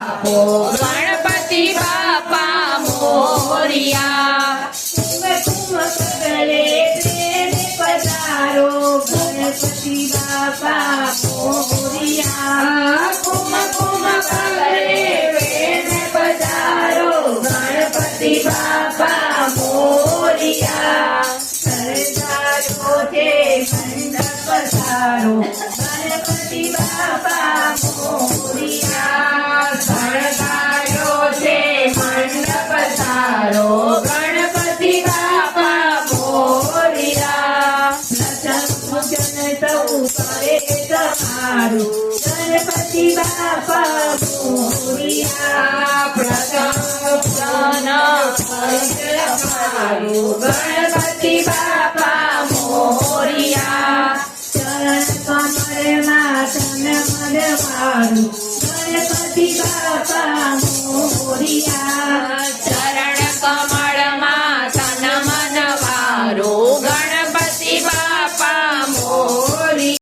गणपति बापा मोरिया गले प्रेम पधारो गणपति बापा मोरिया कुम कुम गले प्रेम पधारो गणपति बापा मोरिया सरदारो थे मंडप पधारो गणपति बापा मोरिया सरदारो छे मंडप सारो गणपति बापा मोरिया पूजन सौ करे તમારું ગણપતિ બાપા મોરિયા प्रथम गणपति बापा मोरिया ચરણ કમરમાં તન મન મારું ગણપતિ બાપા